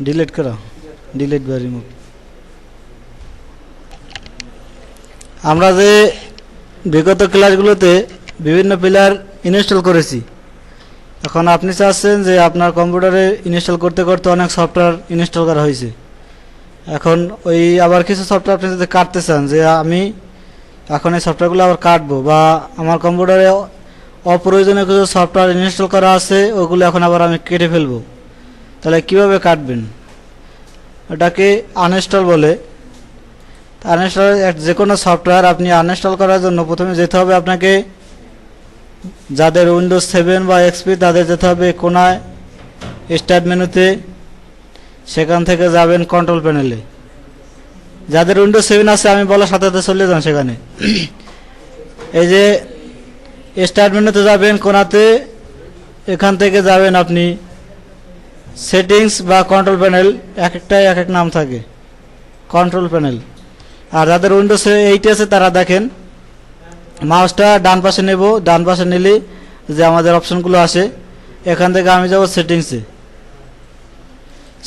Delete করা, delete বা remove. আমরা যে বিগত ক্লাসগুলোতে বিভিন্ন পিলার ইনস্টল করেছি, এখন আপনি চাচ্ছেন যে আপনার কম্পিউটারে ইনস্টল করতে করতে অনেক সফটওয়্যার ইনস্টল করা হয়েছে, এখন ওই আবার কিছু সফটওয়্যার আপনি যদি কাটতে চান যে আমি এখন এই সফটওয়্যারগুলো আবার কাটবো, বা আমার কম্পিউটারে অপ্রয়োজনীয় কিছু সফটওয়্যার ইনস্টল করা আছে ওগুলো এখন আবার আমি কেটে ফেলবো, তাহলে কিভাবে কাটবেন? এটাকে আনইনস্টল বলে। আনইনস্টল যে কোনো সফটওয়্যার আপনি আনইনস্টল করার জন্য প্রথমে যেতে হবে আপনাকে, যাদের উইন্ডোজ 7 বা এক্সপি তাদের যেতে হবে কোনায় স্টার্ট মেনুতে, সেখান থেকে যাবেন কন্ট্রোল প্যানেলে। যাদের উইন্ডোজ 7 আছে আমি বলার সাথে সাথে চলে যান সেখানে। এই যে স্টার্ট মেনুতে যাবেন কোনাতে, এখান থেকে যাবেন আপনি সেটিংস বা কন্ট্রোল প্যানেল, এক একটাই এক এক নাম থাকে, কন্ট্রোল প্যানেল। আর যাদের উইন্ডোজ 8 আছে তারা দেখেন মাউসটা ডান পাশে নেব, ডান পাশে নিলে যে আমাদের অপশনগুলো আসে, এখান থেকে আমি যাব সেটিংসে।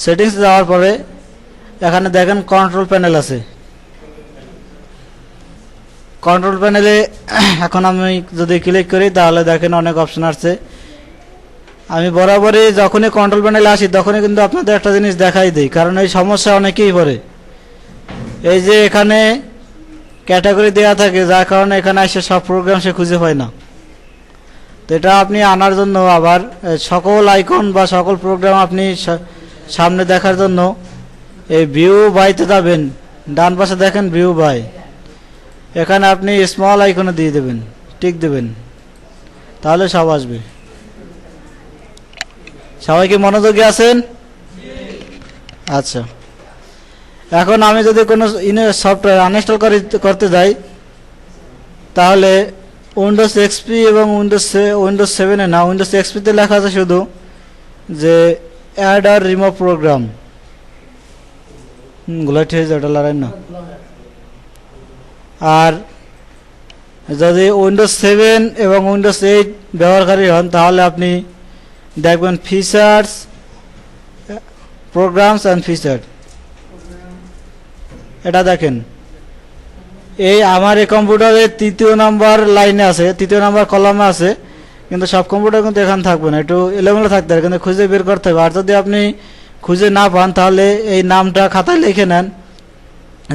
সেটিংসে যাওয়ার পরে এখানে দেখেন কন্ট্রোল প্যানেল আছে। কন্ট্রোল প্যানেলে এখন আমি যদি ক্লিক করি তাহলে দেখেন অনেক অপশন আসছে। আমি বরাবরই যখনই কন্ট্রোল প্যানেলে আসি তখনই কিন্তু আপনাদের একটা জিনিস দেখাই দিই, কারণ এই সমস্যা অনেকেই পড়ে। এই যে এখানে ক্যাটাগরি দেওয়া থাকে, যার কারণে এখানে এসে সব প্রোগ্রাম সে খুঁজে পায় না। তো এটা আপনি আনার জন্য আবার সকল আইকন বা সকল প্রোগ্রাম আপনি সামনে দেখার জন্য এই ভিউ বাইতে যাবেন, ডান পাশে দেখেন ভিউ বাই, এখানে আপনি স্মল আইকনে দিয়ে দেবেন, টিক দেবেন, তাহলে সব আসবে। সবাই কি মনোযোগী আছেন? আচ্ছা, এখন আমি যদি কোনো সফটওয়্যার আনইনস্টল করতে যাই তাহলে উইন্ডোজ এক্সপি এবং উইন্ডোজ 7 না, উইন্ডোজ এক্সপিতে লেখা আছে শুধু যে অ্যাড আর রিমুভ প্রোগ্রাম, গোলাটি হয়ে যায়, ওটা লড়াই না। আর যদি উইন্ডোজ 7 এবং উইন্ডোজ 8 ব্যবহারকারী হন তাহলে আপনি দেখবেন ফিচার্স, প্রোগ্রামস অ্যান্ড ফিচার, এটা দেখেন এই আমার এই কম্পিউটারে 3য় নাম্বার লাইনে আছে, 3য় নাম্বার কলামে আছে, কিন্তু সব কম্পিউটার কিন্তু এখানে থাকবে না, একটু এলোমেলো থাকতে হবে, কিন্তু খুঁজে বের করতে হবে। আর যদি আপনি খুঁজে না পান তাহলে এই নামটা খাতায় লিখে নেন,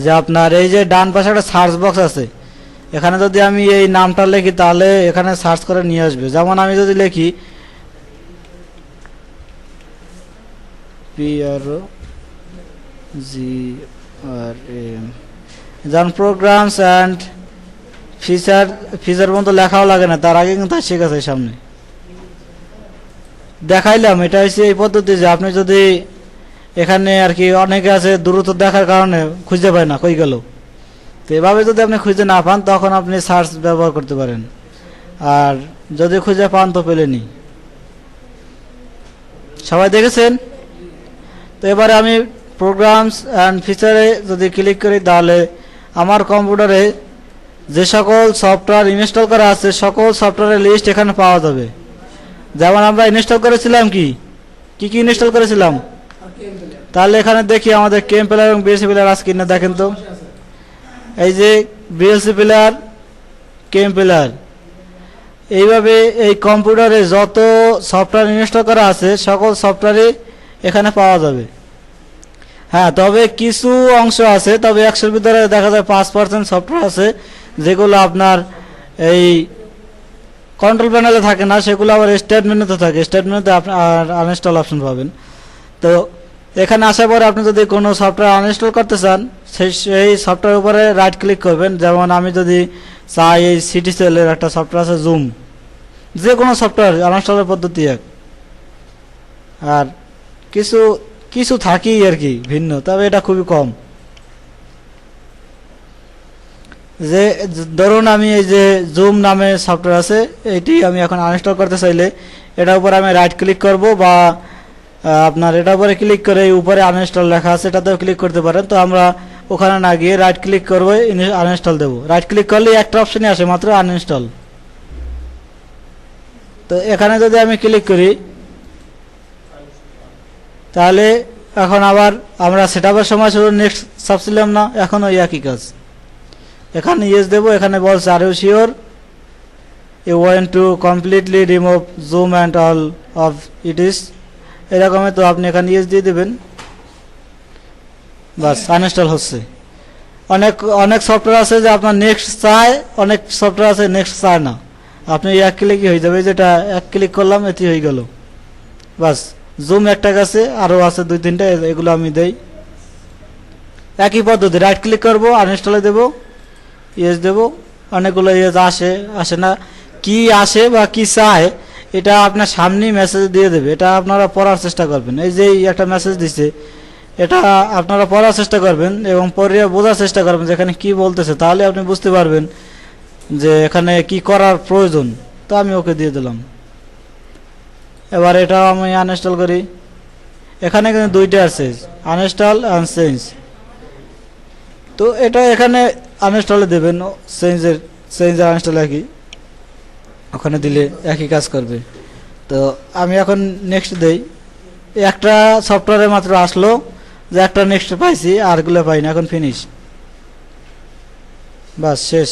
যে আপনার এই যে ডান পাশে একটা সার্চ বক্স আছে, এখানে যদি আমি এই নামটা লিখি তাহলে এখানে সার্চ করে নিয়ে আসবে। যেমন আমি যদি লিখি PROGRAM, যেমন প্রোগ্রামস অ্যান্ড ফিচার পর্যন্ত লেখাও লাগে না, তার আগে কিন্তু ঠিক আছে সামনে দেখাইলাম। এটা হচ্ছে এই পদ্ধতি যে আপনি যদি এখানে আর কি অনেকে আছে দ্রুত দেখার কারণে খুঁজে পায় না কই গেল, তো এভাবে যদি আপনি খুঁজে না পান তখন আপনি সার্চ ব্যবহার করতে পারেন, আর যদি খুঁজে পান তো পেলেনি। সবাই দেখেছেন? তো এবারে আমি প্রোগ্রামস অ্যান্ড ফিচারে যদি ক্লিক করি তাহলে আমার কম্পিউটারে যে সকল সফটওয়্যার ইনস্টল করা আছে সকল সফটওয়্যারের লিস্ট এখানে পাওয়া যাবে। যেমন আমরা ইনস্টল করেছিলাম কি কি ইনস্টল করেছিলাম, তাহলে এখানে দেখি আমাদের কেম প্লেয়ার এবং বিএলসি প্লেয়ার আছে কিনা। দেখেন তো, এই যে বিএলসি প্লেয়ার, কেম প্লেয়ার, এইভাবে এই কম্পিউটারে যত সফটওয়্যার ইনস্টল করা আছে সকল সফটওয়্যারই এখানে পাওয়া যাবে। হ্যাঁ, তবে কিছু অংশ আছে, তবে 100-এর ভিতরে দেখা যায় 5% সফটওয়্যার আছে যেগুলো আপনার এই কন্ট্রোল প্যানেলে থাকে না, সেগুলো আবার স্টার্ট মেনুতে থাকে। স্টার্ট মেনুতে আপনার আনইনস্টল অপশন পাবেন। তো এখানে আসার পরে আপনি যদি কোনো সফটওয়্যার আনইনস্টল করতে চান সেই সফটওয়্যার উপরে রাইট ক্লিক করবেন। যেমন আমি যদি চাই এই সিটিসেলের একটা সফটওয়্যার আছে জুম, যে কোনো সফটওয়্যার আনইনস্টলের পদ্ধতি এক, আর কিছু কিছু থাকেই আর কি ভিন্ন, তবে এটা খুবই কম। যে ধরুন আমি এই যে জুম নামে সফটওয়্যার আছে, এটি আমি এখন আনইনস্টল করতে চাইলে এটার উপরে আমি রাইট ক্লিক করব, বা আপনার এটার উপরে ক্লিক করে উপরে আনইনস্টল লেখা আছে এটাতেও ক্লিক করতে পারেন। তো আমরা ওখানে না গিয়ে রাইট ক্লিক করবো, আনইনস্টল দেবো। রাইট ক্লিক করলে একটা অপশনই আসে মাত্র, আনইনস্টল। তো এখানে যদি আমি ক্লিক করি তাহলে এখন আবার আমরা সেটআপের সময় শুধু নেক্সট চাপছিলাম না, এখন ওই একই কাজ। এখানে ইয়েস দেবো, এখানে বলছে are you sure you want to completely remove Zoom and all of it is, এরকমই। তো আপনি এখানে ইয়েস দিয়ে দেবেন, বাস আনইনস্টল হচ্ছে। অনেক অনেক সফটওয়্যার আছে যে আপনার নেক্সট চায়, অনেক সফটওয়্যার আছে নেক্সট চায় না। আপনি এক ক্লিকই হয়ে যাবে, যেটা এক ক্লিক করলাম এটি হয়ে গেল, বাস। জুম একটা গেছে, আরও আছে 2-3টা, এগুলো আমি দেই। একই পদ্ধতি, রাইট ক্লিক করবো, আনইনস্টলে দেবো, ইয়েস দেবো। অনেকগুলো ইয়েস আসে আসে না, কি আসে বা কি চায় এটা আপনার সামনেই মেসেজ দিয়ে দেবে, এটা আপনারা পড়ার চেষ্টা করবেন। এই যে একটা মেসেজ দিছে, এটা আপনারা পড়ার চেষ্টা করবেন এবং পড়ে বোঝার চেষ্টা করবেন যে এখানে কি বলতেছে, তাহলে আপনি বুঝতে পারবেন যে এখানে কি করার প্রয়োজন। তো আমি ওকে দিয়ে দিলাম। এবার এটাও আমি আনইনস্টল করি। এখানে কিন্তু 2টা আছে, আনইনস্টল অ্যান্ড চেঞ্জ। তো এটা এখানে আনইনস্টলে দেবেন, চেঞ্জ আর আনইনস্টল একই, ওখানে দিলে একই কাজ করবে। তো আমি এখন নেক্সট দেই। একটা সফটওয়্যারে মাত্র আসলো যে একটা নেক্সট পাইছি, আরগুলো পাই না, এখন ফিনিশ, বাস শেষ।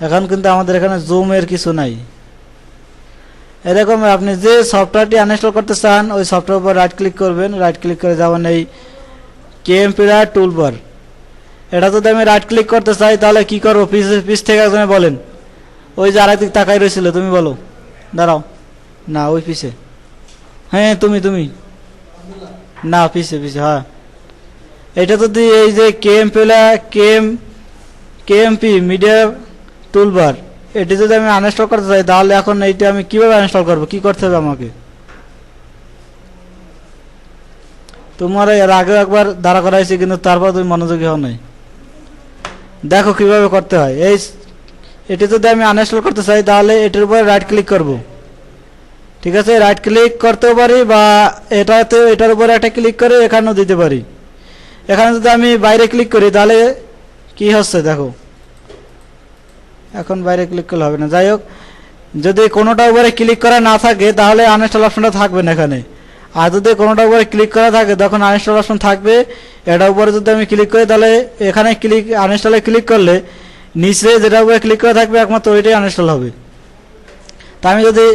এখন কিন্তু আমাদের এখানে জুমের কিছু নাই। এরকম আপনি যে সফটওয়্যারটি আনইনস্টল করতে চান ওই সফটওয়্যার উপর রাইট ক্লিক করবেন, রাইট ক্লিক করে যাবেন এই কেএমপিআর টুলবার। এটা যদি আমি রাইট ক্লিক করতে চাই তাহলে কি করবো, পিছ থেকে একজনে বলেন। ওই যে আরেক দিক তাকাই রয়েছিল, তুমি বলো, দাঁড়াও না, ওই পিছে, হ্যাঁ তুমি না, পিছে হ্যাঁ। এটা যদি এই যে কেএমপি মিডিয়া টুলবার, এটি যদি আমি আনইনস্টল করতে চাই তাহলে এখন এইটা আমি কিভাবে আনইনস্টল করবো, কি করতে হবে আমাকে? তোমার এর আগেও একবার দাঁড়া করাইছি, কিন্তু তারপর তুমি মনোযোগী হও নাই। দেখো কিভাবে করতে হয়। এটি যদি আমি আনইনস্টল করতে চাই তাহলে এটির উপরে রাইট ক্লিক করব, ঠিক আছে? রাইট ক্লিক করতেও পারি বা এটার উপরে একটা ক্লিক করে এখানেও দিতে পারি। এখানে যদি আমি বাইরে ক্লিক করি তাহলে কি হচ্ছে দেখো, এখন বাইরে ক্লিক করলে হবে না। যাই হোক, যদি কোনোটা উপরে ক্লিক করা না থাকে তাহলে আনইনস্টল অপশনটা থাকবে না এখানে। আর যদি কোনোটা উপরে ক্লিক করা থাকে তখন আনইনস্টল অপশন থাকবে। এটার উপরে যদি আমি ক্লিক করি তাহলে এখানে আনইনস্টলে ক্লিক করলে নিচে যেটা উপরে ক্লিক করা থাকবে একমাত্র ওইটাই আনইনস্টল হবে। তা আমি যদি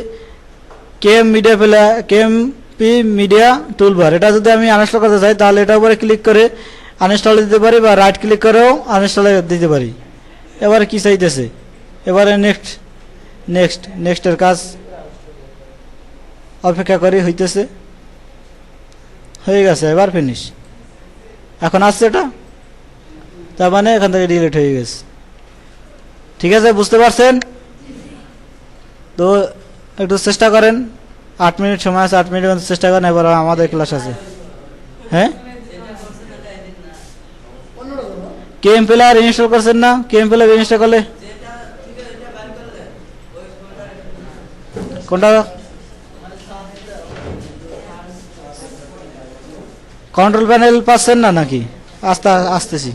কেএমপি মিডিয়া টুলবার এটা যদি আমি আনইনস্টল করতে চাই তাহলে এটার উপরে ক্লিক করে আনইনস্টলে দিতে পারি বা রাইট ক্লিক করেও আনইনস্টলে দিতে পারি। এবারে কি চাইতেছে, এবারে নেক্সটের কাজ অপেক্ষা করি, হইতেছে, হয়ে গেছে, এবার ফিনিশ। এখন আসছে এটা, তার মানে এখান থেকে ডিলিট হয়ে গেছে। ঠিক আছে, বুঝতে পারছেন? তো একটু চেষ্টা করেন, 8 মিনিট সময় আছে, 8 মিনিটের মধ্যে চেষ্টা করেন। এবার আমাদের ক্লাস আছে। হ্যাঁ, কেএমপিআর ইনস্টল করছেন না? কেএমপিআর ইনস্টল করলে কোনটা, কন্ট্রোল প্যানেল পাচ্ছেন না নাকি? আসতেছি।